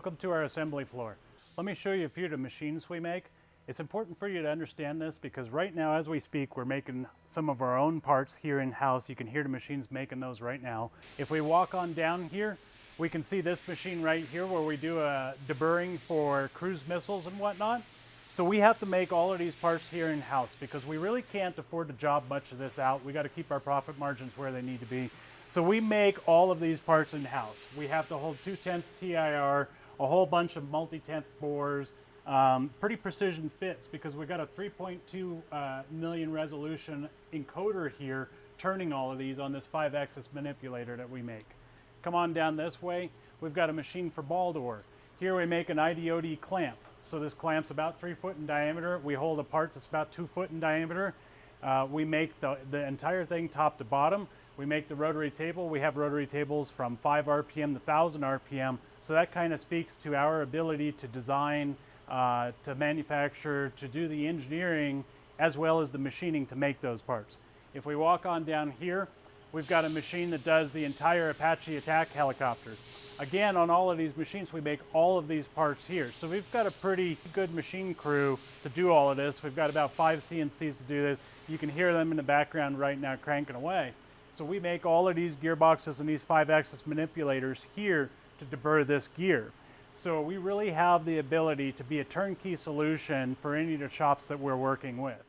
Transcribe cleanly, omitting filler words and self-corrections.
welcome to our assembly floor. Let me show you a few of the machines we make. It's important for you to understand this because right now as we speak we're making some of our own parts here in-house. You can hear the machines making those right now. If we walk on down here, we can see this machine right here where we do a deburring for cruise missiles and whatnot. So we have to make all of these parts here in-house because we really can't afford to job much of this out. We got to keep our profit margins where they need to be. So we make all of these parts in-house. We have to hold 2/10 TIR, a whole bunch of multi-tenth bores, pretty precision fits because we've got a 3.2 million resolution encoder here turning all of these on this 5-axis manipulator that we make. Come on down this way, we've got a machine for ball door. Here we make an IDOD clamp. So this clamp's about 3 foot in diameter. We hold a part that's about 2 foot in diameter. We make the entire thing top to bottom. We make the rotary table. We have rotary tables from 5 RPM to 1000 RPM. So that kind of speaks to our ability to design, to manufacture, to do the engineering, as well as the machining to make those parts. If we walk on down here, we've got a machine that does the entire Apache attack helicopters. Again, on all of these machines, we make all of these parts here. So we've got a pretty good machine crew to do all of this. We've got about 5 CNCs to do this. You can hear them in the background right now cranking away. So we make all of these gearboxes and these 5-axis manipulators here to deburr this gear. So we really have the ability to be a turnkey solution for any of the shops that we're working with.